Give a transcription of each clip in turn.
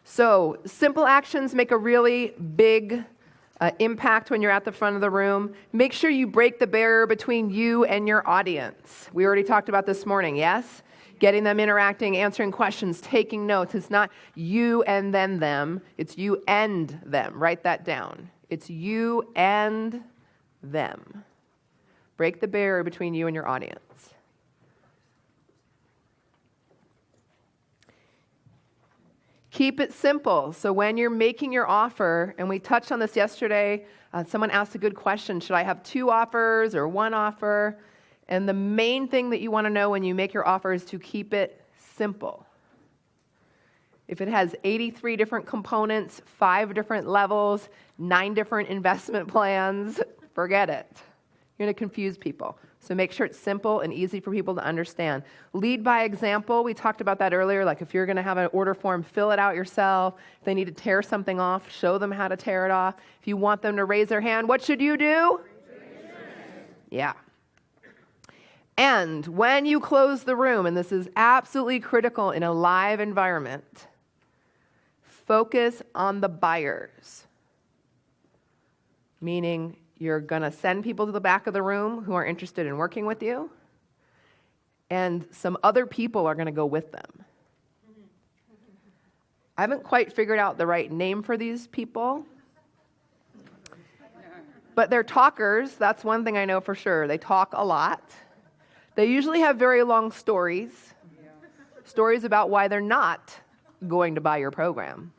So simple actions make a really big impact when you're at the front of the room. Make sure you break the barrier between you and your audience. We already talked about this morning, yes? Getting them interacting, answering questions, taking notes. It's not you and then them. It's you and them. Write that down. It's you and them. Break the barrier between you and your audience. Keep it simple. So when you're making your offer, and we touched on this yesterday, someone asked a good question, should I have 2 offers or 1 offer? And the main thing that you want to know when you make your offer is to keep it simple. If it has 83 different components, 5 different levels, 9 different investment plans, forget it. You're going to confuse people. So make sure it's simple and easy for people to understand. Lead by example. We talked about that earlier. Like if you're going to have an order form, fill it out yourself. If they need to tear something off, show them how to tear it off. If you want them to raise their hand, what should you do? Yeah. And when you close the room, and this is absolutely critical in a live environment, focus on the buyers. Meaning you're going to send people to the back of the room who are interested in working with you, and some other people are going to go with them. I haven't quite figured out the right name for these people, but they're talkers. That's one thing I know for sure. They talk a lot. They usually have very long stories about why they're not going to buy your program.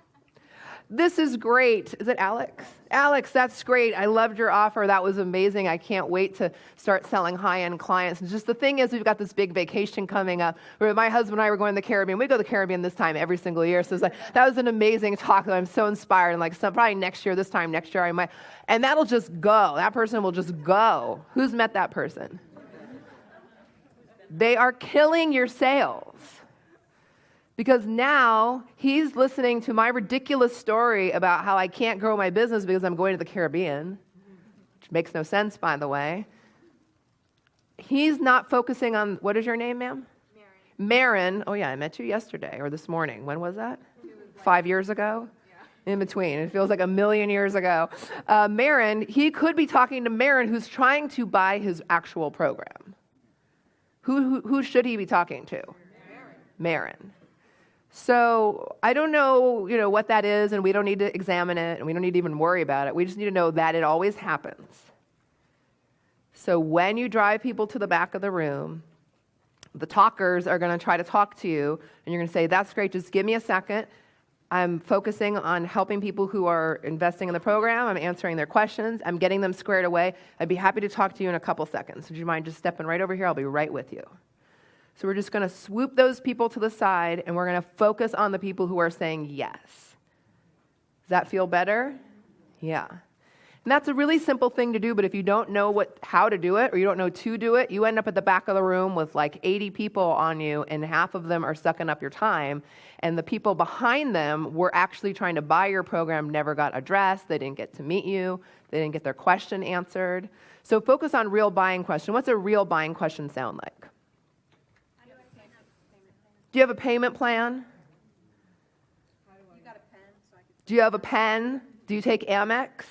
This is great. Is it Alex? Alex, that's great. I loved your offer. That was amazing. I can't wait to start selling high-end clients. And just the thing is, we've got this big vacation coming up where my husband and I were going to the Caribbean. We go to the Caribbean this time every single year. So it's like, that was an amazing talk. I'm so inspired. And like, probably next year, this time next year, I might. And that'll just go. That person will just go. Who's met that person? They are killing your sales. Because now he's listening to my ridiculous story about how I can't grow my business because I'm going to the Caribbean, which makes no sense, by the way. He's not focusing on, what is your name, ma'am? Marin. Oh, yeah, I met you yesterday or this morning. When was that? 5 years ago? In between. It feels like a million years ago. Marin, he could be talking to Marin, who's trying to buy his actual program. Who should he be talking to? Marin. So I don't know, what that is, and we don't need to examine it, and we don't need to even worry about it. We just need to know that it always happens. So when you drive people to the back of the room, the talkers are going to try to talk to you, and you're going to say, that's great, just give me a second. I'm focusing on helping people who are investing in the program. I'm answering their questions. I'm getting them squared away. I'd be happy to talk to you in a couple seconds. Would you mind just stepping right over here? I'll be right with you. So we're just going to swoop those people to the side, and we're going to focus on the people who are saying yes. Does that feel better? Yeah. And that's a really simple thing to do, but if you don't know how to do it, or you don't know to do it, you end up at the back of the room with like 80 people on you, and half of them are sucking up your time, and the people behind them were actually trying to buy your program, never got addressed, they didn't get to meet you, they didn't get their question answered. So focus on real buying question. What's a real buying question sound like? Do you have a payment plan? Do you have a pen? Do you take Amex?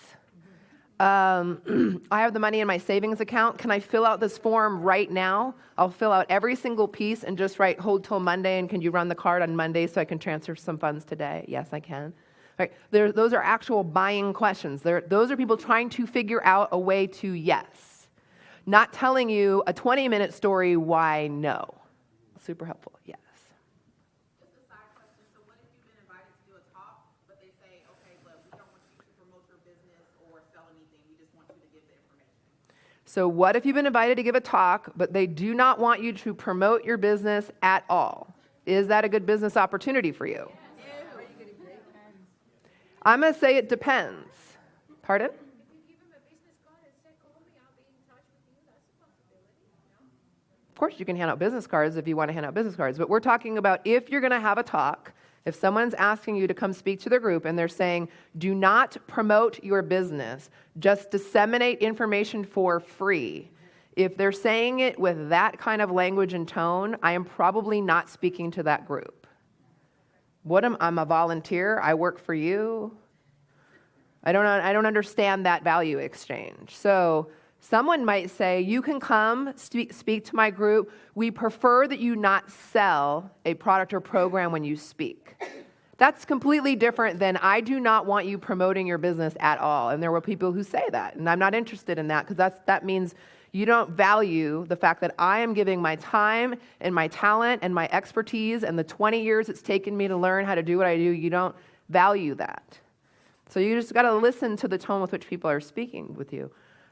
I have the money in my savings account. Can I fill out this form right now? I'll fill out every single piece and just write hold till Monday, and can you run the card on Monday so I can transfer some funds today? Yes, I can. Right. Those are actual buying questions. Those are people trying to figure out a way to yes. Not telling you a 20-minute story why no. Super helpful, yes. So what if you've been invited to give a talk, but they do not want you to promote your business at all? Is that a good business opportunity for you? I'm going to say it depends. Pardon? If you give them a business card and say, call me, I'll be in touch with you, that's a possibility. Of course, you can hand out business cards if you want to hand out business cards, but we're talking about if you're going to have a talk, if someone's asking you to come speak to their group and they're saying, do not promote your business, just disseminate information for free. If they're saying it with that kind of language and tone, I am probably not speaking to that group. I'm a volunteer. I work for you. I don't understand that value exchange. So someone might say, you can come speak to my group. We prefer that you not sell a product or program when you speak. That's completely different than I do not want you promoting your business at all. And there were people who say that, and I'm not interested in that because that means you don't value the fact that I am giving my time and my talent and my expertise and the 20 years it's taken me to learn how to do what I do. You don't value that. So you just got to listen to the tone with which people are speaking with you.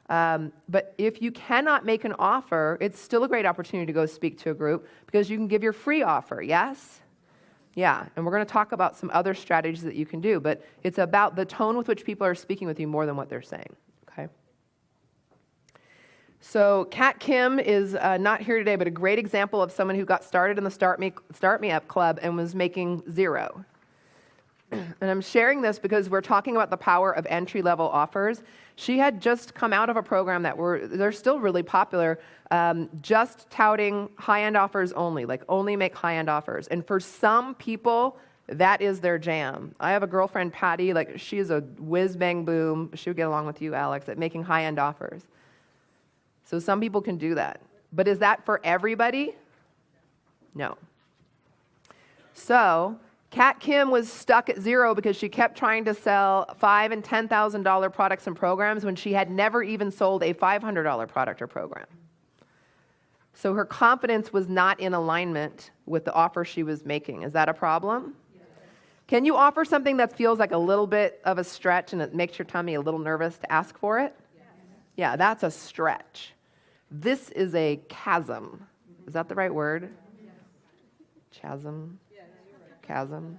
But if you cannot make an offer, it's still a great opportunity to go speak to a group because you can give your free offer, yes? Yeah, and we're going to talk about some other strategies that you can do, but it's about the tone with which people are speaking with you more than what they're saying, okay? So Kat Kim is not here today, but a great example of someone who got started in the Start Me Up Club and was making zero. And I'm sharing this because we're talking about the power of entry-level offers. She had just come out of a program they're still really popular, just touting high-end offers only, like only make high-end offers. And for some people, that is their jam. I have a girlfriend, Patty, like she is a whiz-bang-boom, she would get along with you, Alex, at making high-end offers. So some people can do that. But is that for everybody? No. So Kat Kim was stuck at zero because she kept trying to sell $5,000 and $10,000 products and programs when she had never even sold a $500 product or program. So her confidence was not in alignment with the offer she was making. Is that a problem? Yes. Can you offer something that feels like a little bit of a stretch and it makes your tummy a little nervous to ask for it? Yes. Yeah, that's a stretch. This is a chasm. Is that the right word? Yes. Chasm? Chasm,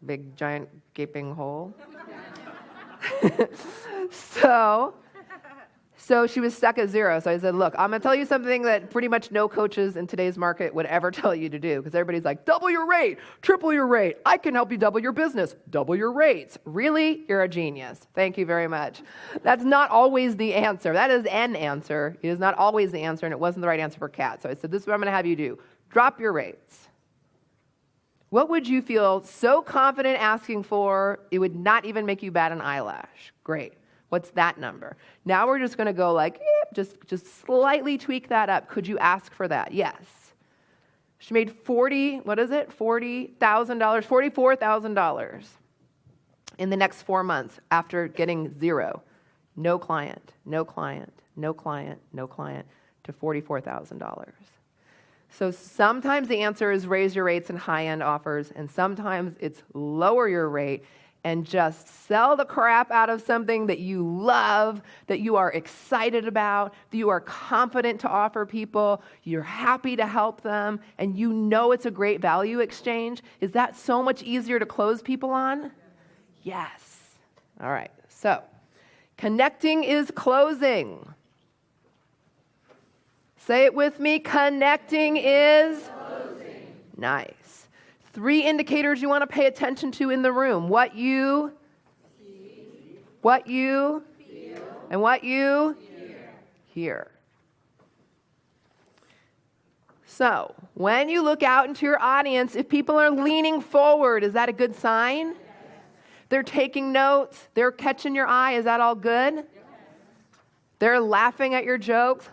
big giant gaping hole. So she was stuck at zero. So I said, look, I'm going to tell you something that pretty much no coaches in today's market would ever tell you to do, because everybody's like, double your rate, triple your rate. I can help you double your business, double your rates. Really? You're a genius. Thank you very much. That's not always the answer. That is an answer. It is not always the answer, and it wasn't the right answer for Kat. So I said, this is what I'm going to have you do. Drop your rates. What would you feel so confident asking for, it would not even make you bat an eyelash? Great. What's that number? Now we're just going to go like, just slightly tweak that up. Could you ask for that? Yes. She made $44,000 in the next 4 months after getting zero. No client, no client, no client, no client, to $44,000. So sometimes the answer is raise your rates and high-end offers, and sometimes it's lower your rate and just sell the crap out of something that you love, that you are excited about, that you are confident to offer people, you're happy to help them, and you know it's a great value exchange. Is that so much easier to close people on? Yes. All right. So connecting is closing. Say it with me. Connecting is closing. Nice. 3 indicators you want to pay attention to in the room. What you see, what you feel, and what you hear. So, when you look out into your audience, if people are leaning forward, is that a good sign? Yes. They're taking notes. They're catching your eye. Is that all good? Yes. They're laughing at your jokes.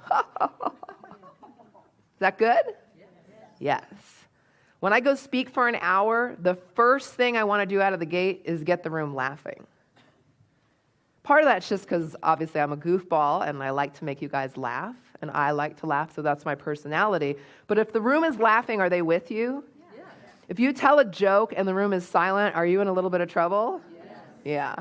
Is that good? Yes. When I go speak for an hour, the first thing I want to do out of the gate is get the room laughing. Part of that's just because obviously I'm a goofball and I like to make you guys laugh, and I like to laugh, so that's my personality. But if the room is laughing, are they with you? Yeah. If you tell a joke and the room is silent, are you in a little bit of trouble? Yeah.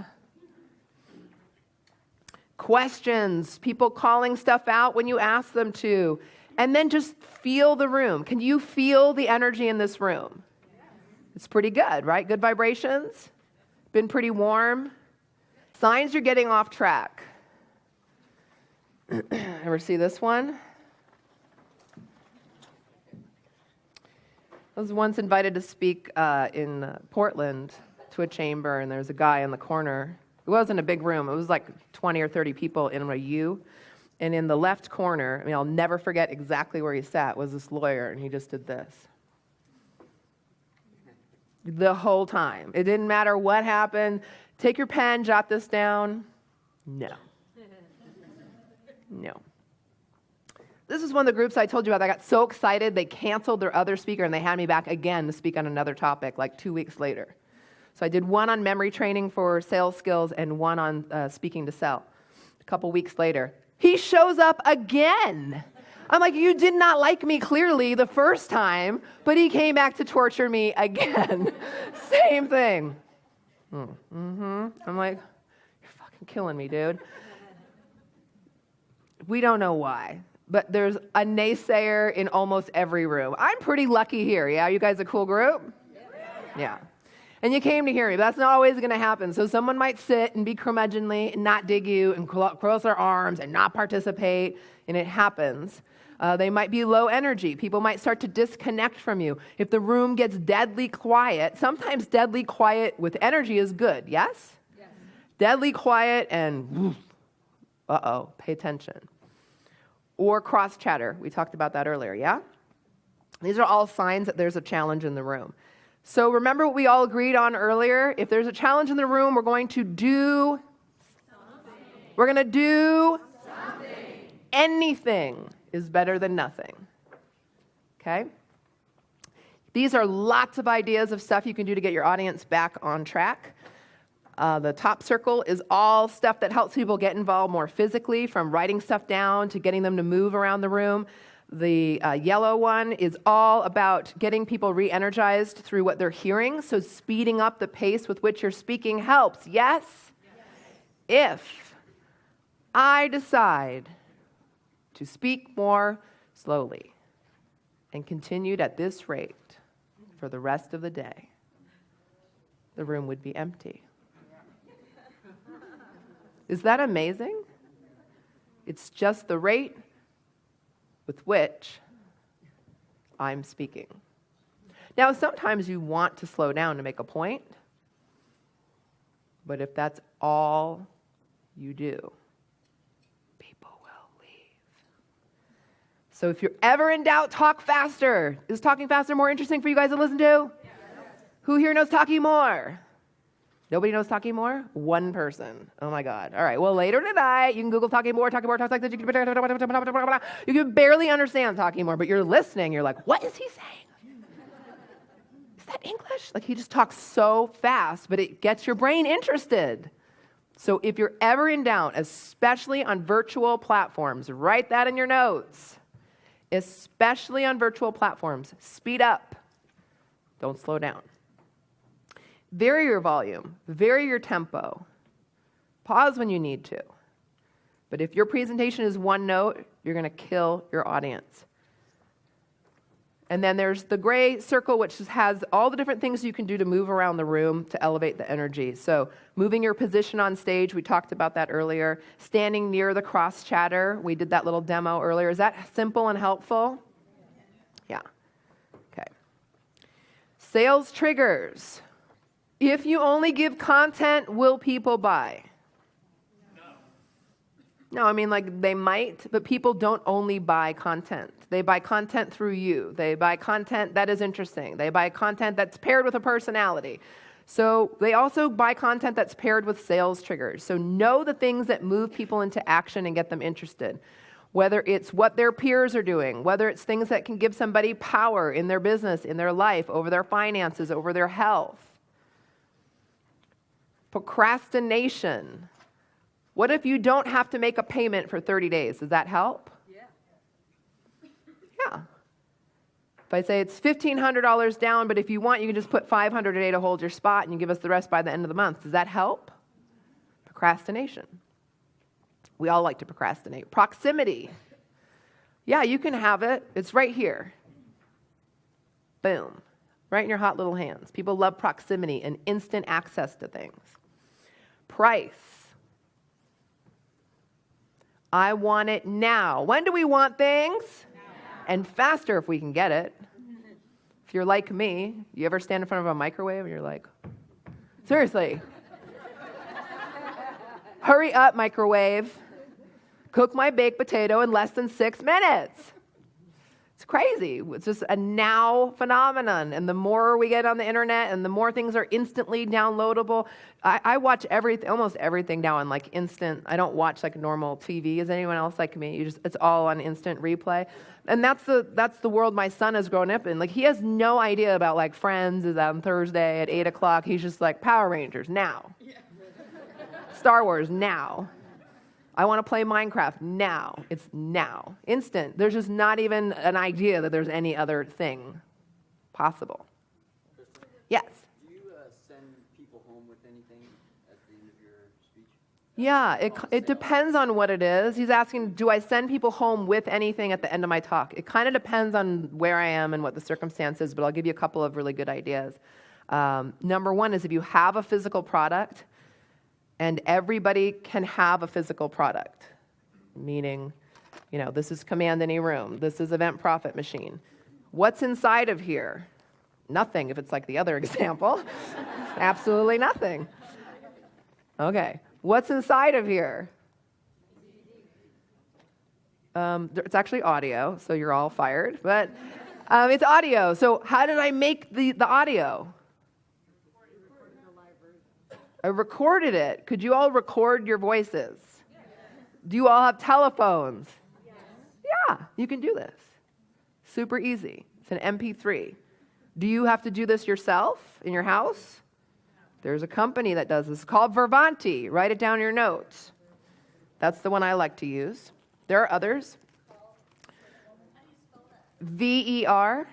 Questions, people calling stuff out when you ask them to. And then just feel the room. Can you feel the energy in this room? It's pretty good, right? Good vibrations? Been pretty warm? Signs you're getting off track. Ever see this one? I was once invited to speak in Portland to a chamber, and there's a guy in the corner. It wasn't a big room. It was like 20 or 30 people in a U. And in the left corner, I'll never forget exactly where he sat, was this lawyer, and he just did this. the whole time. It didn't matter what happened. Take your pen, jot this down. No. No. This is one of the groups I told you about. I got so excited, they canceled their other speaker and they had me back again to speak on another topic like 2 weeks later. So I did one on memory training for sales skills and one on speaking to sell. A couple weeks later, he shows up again. I'm like, you did not like me clearly the first time, but he came back to torture me again. Same thing. I'm like, you're fucking killing me, dude. We don't know why, but there's a naysayer in almost every room. I'm pretty lucky here, yeah? You guys a cool group? Yeah. And you came to hear me, but that's not always going to happen. So someone might sit and be curmudgeonly and not dig you and cross their arms and not participate, and it happens. They might be low energy. People might start to disconnect from you. If the room gets deadly quiet, sometimes deadly quiet with energy is good, yes? Yes. Deadly quiet and pay attention. Or cross chatter. We talked about that earlier, yeah? These are all signs that there's a challenge in the room. So remember what we all agreed on earlier? If there's a challenge in the room, we're going to do something. We're going to do something. Anything is better than nothing. Okay? These are lots of ideas of stuff you can do to get your audience back on track. The top circle is all stuff that helps people get involved more physically, from writing stuff down to getting them to move around the room. The yellow one is all about getting people re-energized through what they're hearing, so speeding up the pace with which you're speaking helps. Yes? If I decide to speak more slowly and continued at this rate for the rest of the day, the room would be empty. Is that amazing? It's just the rate with which I'm speaking. Now, sometimes you want to slow down to make a point, but if that's all you do, people will leave. So if you're ever in doubt, talk faster. Is talking faster more interesting for you guys to listen to? Yes. Who here knows talking more? Nobody knows talking more? One person. Oh my God. All right. Well, later tonight, you can Google talking more, talks like this. You can barely understand talking more, but you're listening. You're like, what is he saying? Is that English? Like, he just talks so fast, but it gets your brain interested. So if you're ever in doubt, especially on virtual platforms, write that in your notes. Especially on virtual platforms, speed up. Don't slow down. Vary your volume, vary your tempo. Pause when you need to. But if your presentation is one note, you're going to kill your audience. And then there's the gray circle, which has all the different things you can do to move around the room to elevate the energy. So moving your position on stage, we talked about that earlier. Standing near the cross chatter, we did that little demo earlier. Is that simple and helpful? Yeah. Okay. Sales triggers. If you only give content, will people buy? No, I mean, like, they might, but people don't only buy content. They buy content through you. They buy content that is interesting. They buy content that's paired with a personality. So they also buy content that's paired with sales triggers. So know the things that move people into action and get them interested. Whether it's what their peers are doing, whether it's things that can give somebody power in their business, in their life, over their finances, over their health. Procrastination. What if you don't have to make a payment for 30 days? Does that help? Yeah. If I say it's $1,500 down, but if you want, you can just put $500 a day to hold your spot and you give us the rest by the end of the month. Does that help? Procrastination. We all like to procrastinate. Proximity. Yeah, you can have it. It's right here. Boom. Right in your hot little hands. People love proximity and instant access to things. Price. I want it now. When do we want things? Now. And faster if we can get it. If you're like me, you ever stand in front of a microwave and you're like, seriously, hurry up, microwave. Cook my baked potato in less than 6 minutes. It's crazy. It's just a now phenomenon. And the more we get on the internet and the more things are instantly downloadable, I watch almost everything now on like instant. I don't watch like normal TV. Is anyone else like me? It's all on instant replay. And that's the world my son has grown up in. Like he has no idea about like Friends is on Thursday at 8:00. He's just like Power Rangers now. Yeah. Star Wars now. I want to play Minecraft now. It's now. Instant. There's just not even an idea that there's any other thing possible. Yes? Do you send people home with anything at the end of your speech? Yeah, it depends on what it is. He's asking, do I send people home with anything at the end of my talk? It kind of depends on where I am and what the circumstance is, but I'll give you a couple of really good ideas. Number one is if you have a physical product, and everybody can have a physical product, meaning, this is Command Any Room. This is Event Profit Machine. What's inside of here? Nothing, if it's like the other example. Absolutely nothing. Okay, what's inside of here? It's actually audio, so you're all fired, but it's audio. So how did I make the audio? I recorded it. Could you all record your voices? Yes. Do you all have telephones? Yes. Yeah, you can do this. Super easy. It's an MP3. Do you have to do this yourself in your house? There's a company that does this. It's called Vervanti. Write it down in your notes. That's the one I like to use. There are others. VERVANTE.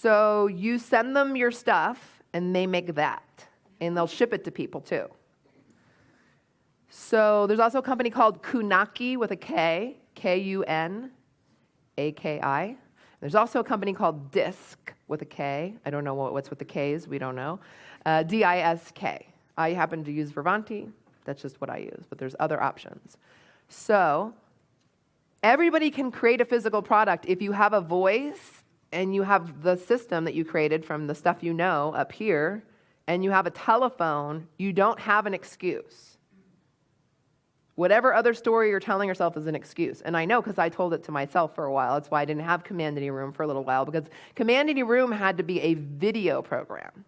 So you send them your stuff, and they make that. And they'll ship it to people, too. So there's also a company called Kunaki with a K, Kunaki. There's also a company called Disk with a K. I don't know what's with the Ks. We don't know. DISK. I happen to use Vervanti. That's just what I use. But there's other options. So everybody can create a physical product if you have a voice and you have the system that you created from the stuff up here, and you have a telephone. You don't have an excuse. Whatever other story you're telling yourself is an excuse. And I know because I told it to myself for a while. That's why I didn't have Command Any Room for a little while, because Command Any Room had to be a video program.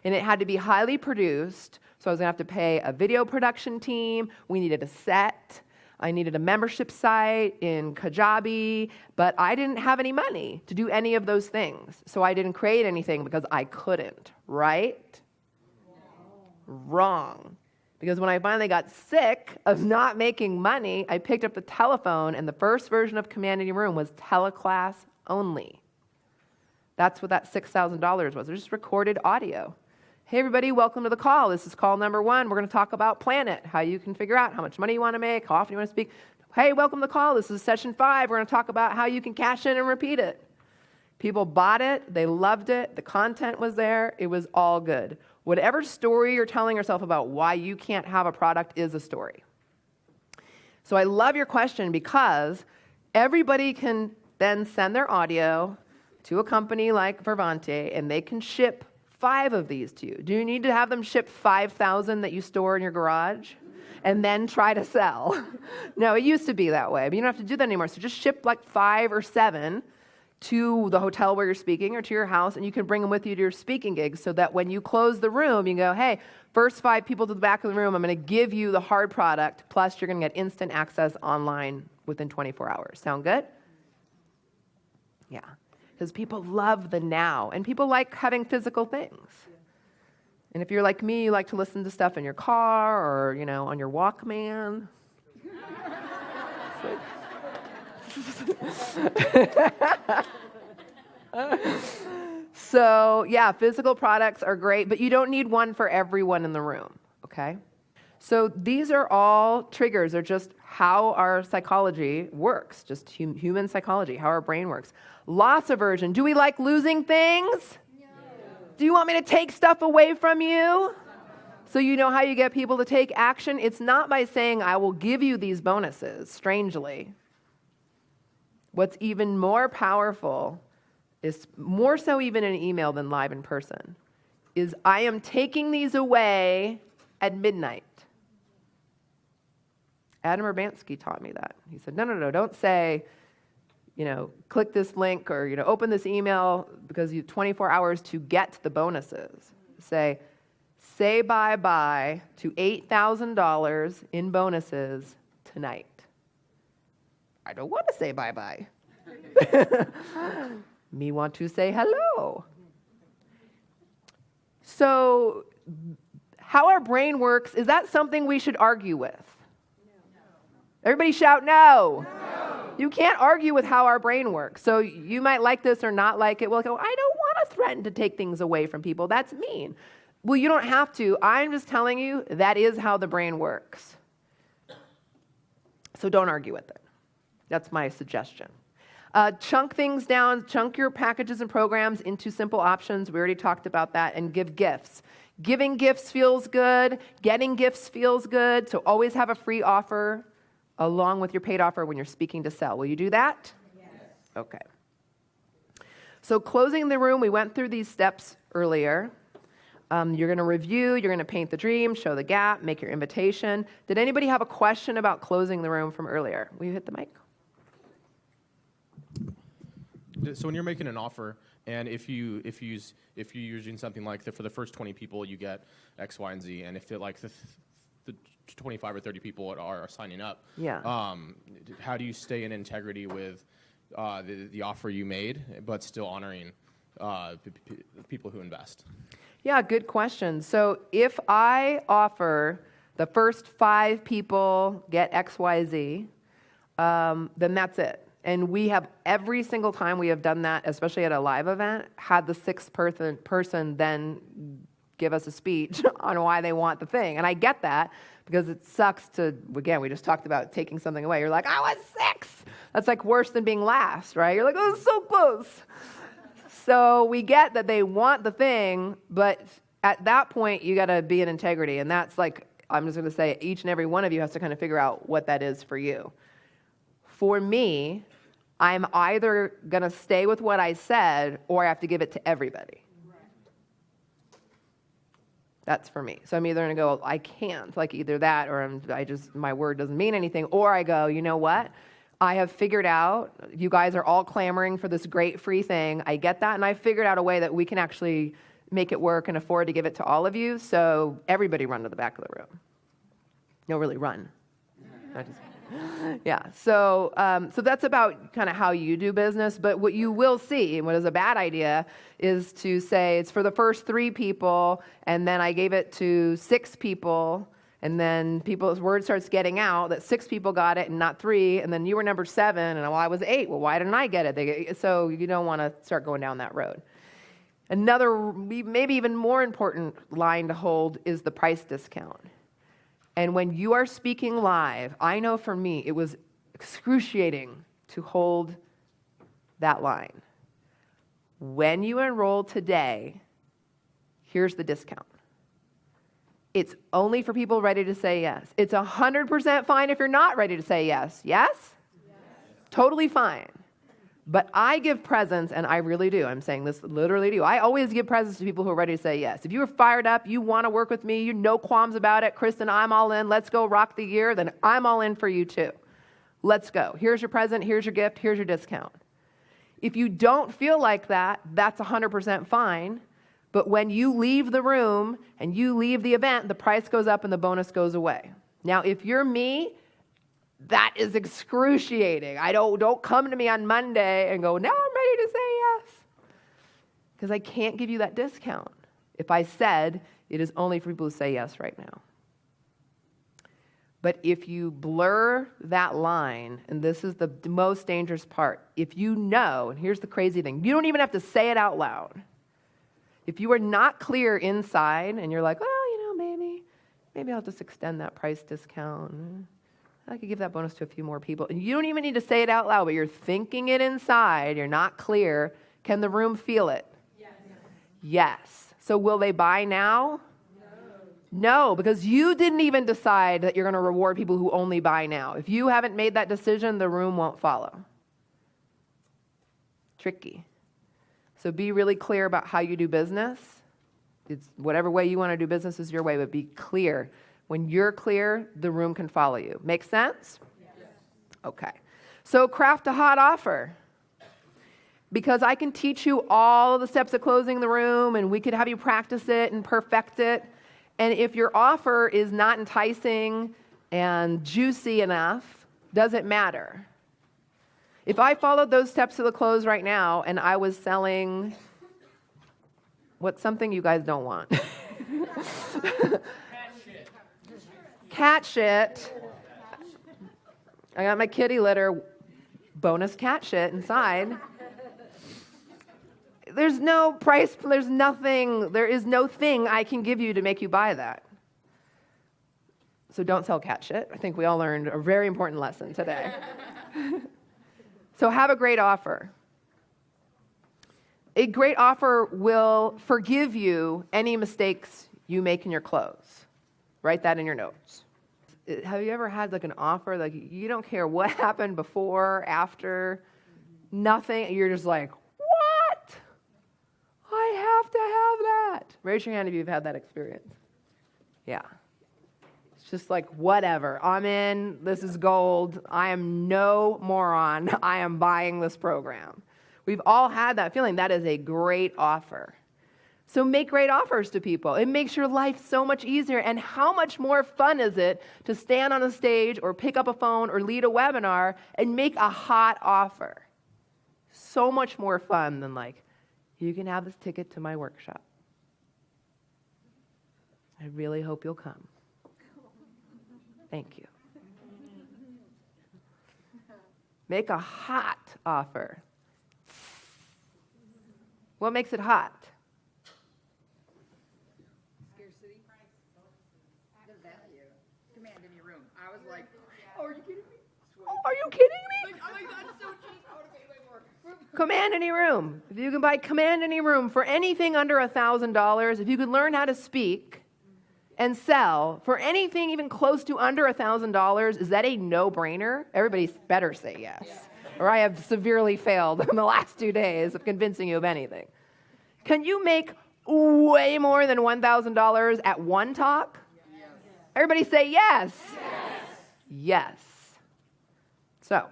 And it had to be highly produced, so I was going to have to pay a video production team. We needed a set. I needed a membership site in Kajabi, but I didn't have any money to do any of those things. So I didn't create anything because I couldn't, right? Wrong. Because when I finally got sick of not making money, I picked up the telephone, and the first version of Command Any Room was teleclass only. That's what that $6,000 was. It was just recorded audio. Hey, everybody, welcome to the call. This is call number 1. We're going to talk about Planet, how you can figure out how much money you want to make, how often you want to speak. Hey, welcome to the call. This is session 5. We're going to talk about how you can cash in and repeat it. People bought it. They loved it. The content was there. It was all good. Whatever story you're telling yourself about why you can't have a product is a story. So I love your question, because everybody can then send their audio to a company like Vervanti, and they can ship 5 of these to you. Do you need to have them ship 5,000 that you store in your garage and then try to sell? No, it used to be that way, but you don't have to do that anymore. So just ship like 5 or 7 to the hotel where you're speaking or to your house, and you can bring them with you to your speaking gigs, so that when you close the room, you go, hey, first 5 people to the back of the room, I'm going to give you the hard product, plus you're going to get instant access online within 24 hours. Sound good? Yeah. Because people love the now, and people like having physical things. And if you're like me, you like to listen to stuff in your car or, on your Walkman. So, yeah, physical products are great, but you don't need one for everyone in the room, okay? So these are all triggers. They're just how our psychology works, just human psychology, how our brain works. Loss aversion. Do we like losing things? No. Do you want me to take stuff away from you? So you know how you get people to take action? It's not by saying, I will give you these bonuses, strangely. What's even more powerful is, more so even in email than live in person, is I am taking these away at midnight. Adam Urbanski taught me that. He said, no, don't say, click this link or, open this email because you have 24 hours to get the bonuses. Say bye-bye to $8,000 in bonuses tonight. I don't want to say bye-bye. Me want to say hello. So how our brain works, is that something we should argue with? No. Everybody shout no. No. You can't argue with how our brain works. So you might like this or not like it. Well, go, I don't want to threaten to take things away from people. That's mean. Well, you don't have to. I'm just telling you that is how the brain works. So don't argue with it. That's my suggestion. Chunk things down, chunk your packages and programs into simple options. We already talked about that. And give gifts. Giving gifts feels good. Getting gifts feels good. So always have a free offer along with your paid offer when you're speaking to sell. Will you do that? Yes. Okay. So closing the room, we went through these steps earlier. You're going to review, you're going to paint the dream, show the gap, make your invitation. Did anybody have a question about closing the room from earlier? Will you hit the mic? So when you're making an offer, and if you're using something like for the first 20 people you get X, Y, and Z, and if the 25 or 30 people are signing up, how do you stay in integrity with the offer you made, but still honoring people who invest? Yeah, good question. So if I offer the first 5 people get X, Y, Z, then that's it. And we have, every single time we have done that, especially at a live event, had the 6th person then give us a speech on why they want the thing. And I get that because it sucks to, again, we just talked about taking something away. You're like, I was 6. That's like worse than being last, right? You're like, oh, it's so close. So we get that they want the thing, but at that point, you got to be in integrity. And that's like, I'm just going to say, each and every one of you has to kind of figure out what that is for you. For me, I'm either going to stay with what I said or I have to give it to everybody. That's for me. So I'm either going to go, I can't, like either that or my word doesn't mean anything. Or I go, you know what? I have figured out, you guys are all clamoring for this great free thing. I get that. And I figured out a way that we can actually make it work and afford to give it to all of you. So everybody run to the back of the room. No, really run. Yeah. So that's about kind of how you do business. But what you will see, and what is a bad idea, is to say it's for the first 3 people, and then I gave it to 6 people, and then people's word starts getting out that 6 people got it and not 3, and then you were number 7, and well, I was 8. Well, why didn't I get it? So you don't want to start going down that road. Another, maybe even more important line to hold is the price discount. And when you are speaking live, I know for me, it was excruciating to hold that line. When you enroll today, here's the discount. It's only for people ready to say yes. It's 100% fine if you're not ready to say yes. Yes? Yes. Totally fine. But I give presents, and I really do. I'm saying this literally to you. I always give presents to people who are ready to say yes. If you are fired up, you want to work with me, you no qualms about it, Kristen, I'm all in, let's go rock the year, then I'm all in for you too. Let's go. Here's your present, here's your gift, here's your discount. If you don't feel like that, that's 100% fine. But when you leave the room and you leave the event, the price goes up and the bonus goes away. Now, if you're me, that is excruciating. Don't come to me on Monday and go, now I'm ready to say yes. Because I can't give you that discount if I said it is only for people who say yes right now. But if you blur that line, and this is the most dangerous part, if you know, and here's the crazy thing, you don't even have to say it out loud. If you are not clear inside and you're like, well, maybe I'll just extend that price discount. I could give that bonus to a few more people. And you don't even need to say it out loud, but you're thinking it inside. You're not clear. Can the room feel it? Yes. Yes. So will they buy now? No, because you didn't even decide that you're going to reward people who only buy now. If you haven't made that decision, the room won't follow. Tricky. So be really clear about how you do business. It's whatever way you want to do business is your way, but be clear. When you're clear, the room can follow you. Make sense? Yes. Okay. So craft a hot offer. Because I can teach you all the steps of closing the room, and we could have you practice it and perfect it. And if your offer is not enticing and juicy enough, doesn't matter. If I followed those steps to the close right now and I was selling what's something you guys don't want? Cat shit. I got my kitty litter, bonus cat shit inside. There's no price, there's nothing, there is no thing I can give you to make you buy that. So don't sell cat shit. I think we all learned a very important lesson today. So have a great offer. A great offer will forgive you any mistakes you make in your close. Write that in your notes. Have you ever had like an offer, like you don't care what happened before, after, nothing, you're just like, what? I have to have that. Raise your hand if you've had that experience. Yeah. It's just like, whatever. I'm in. This is gold. I am no moron. I am buying this program. We've all had that feeling. That is a great offer. So make great offers to people. It makes your life so much easier. And how much more fun is it to stand on a stage or pick up a phone or lead a webinar and make a hot offer? So much more fun than like, you can have this ticket to my workshop. I really hope you'll come. Thank you. Make a hot offer. What makes it hot? Scarcity. The value. Command any room. I was like, oh, are you kidding me? Oh, are you kidding me? Like, oh my God, it's so cheap. I would have paid way more. Command any room. If you can buy Command any room for anything under $1,000, if you could learn how to speak and sell for anything even close to under $1,000, is that a no-brainer? Everybody better say yes. Yeah. Or I have severely failed in the last 2 days of convincing you of anything. Can you make way more than $1,000 at one talk? Yes. Everybody say yes. Yes. Yes. So,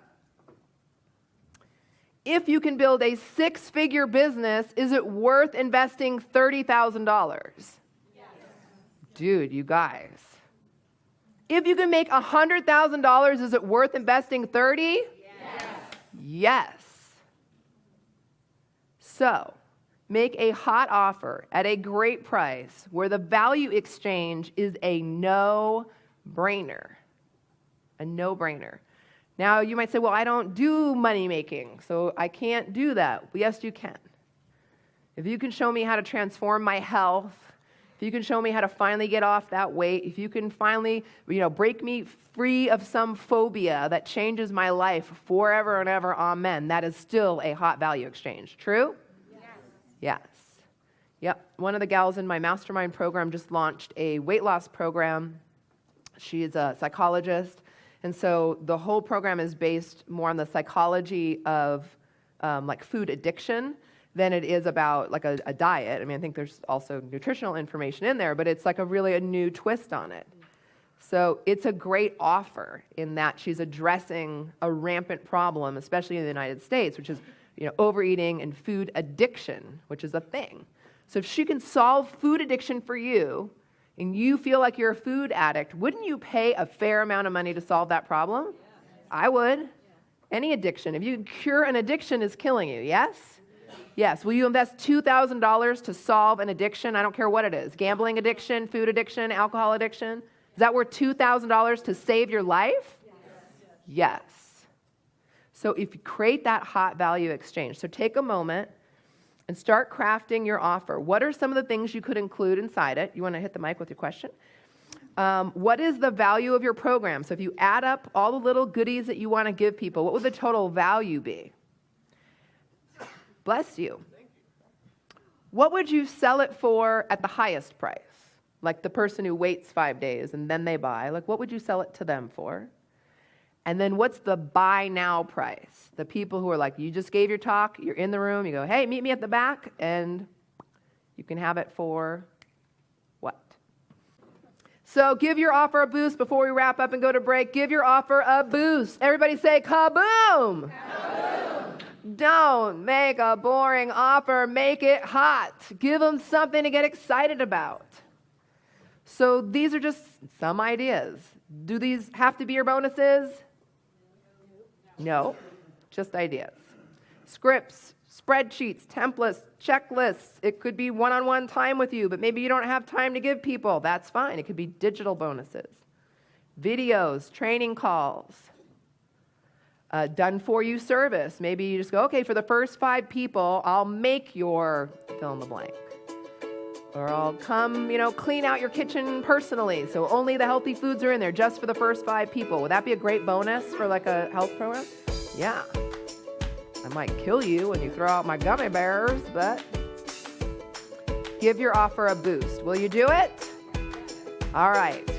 if you can build a 6-figure business, is it worth investing $30,000? Yes. Dude, you guys. If you can make $100,000, is it worth investing 30? Yes. So, make a hot offer at a great price where the value exchange is a no-brainer. A no-brainer. Now, you might say, well, I don't do money making, so I can't do that. Well, yes, you can. If you can show me how to transform my health, if you can show me how to finally get off that weight, if you can finally, break me free of some phobia that changes my life forever and ever, amen, that is still a hot value exchange. True? Yes. Yes. Yep. One of the gals in my mastermind program just launched a weight loss program. She's a psychologist. And so the whole program is based more on the psychology of like food addiction than it is about like a diet. I mean, I think there's also nutritional information in there, but it's like a new twist on it. So it's a great offer in that she's addressing a rampant problem, especially in the United States, which is overeating and food addiction, which is a thing. So if she can solve food addiction for you, and you feel like you're a food addict, wouldn't you pay a fair amount of money to solve that problem? Yeah. I would. Yeah. Any addiction. If you cure an addiction is killing you, yes? Yes. Will you invest $2,000 to solve an addiction? I don't care what it is. Gambling addiction, food addiction, alcohol addiction. Is that worth $2,000 to save your life? Yes. So if you create that hot value exchange, so take a moment and start crafting your offer. What are some of the things you could include inside it? You want to hit the mic with your question? What is the value of your program? So if you add up all the little goodies that you want to give people, what would the total value be? Bless you. What would you sell it for at the highest price? Like the person who waits 5 days and then they buy. Like what would you sell it to them for? And then what's the buy now price? The people who are like, you just gave your talk, you're in the room, you go, hey, meet me at the back, and you can have it for what? So give your offer a boost before we wrap up and go to break. Give your offer a boost. Everybody say kaboom. Don't make a boring offer. Make it hot. Give them something to get excited about. So these are just some ideas. Do these have to be your bonuses? No, just ideas. Scripts, spreadsheets, templates, checklists. It could be one-on-one time with you, but maybe you don't have time to give people. That's fine. It could be digital bonuses. Videos, training calls. Done-for-you service. Maybe you just go, okay, for the first 5 people, I'll make your fill in the blank. Or I'll come, clean out your kitchen personally. So only the healthy foods are in there just for the first 5 people. Would that be a great bonus for like a health program? Yeah. I might kill you when you throw out my gummy bears, but give your offer a boost. Will you do it? All right.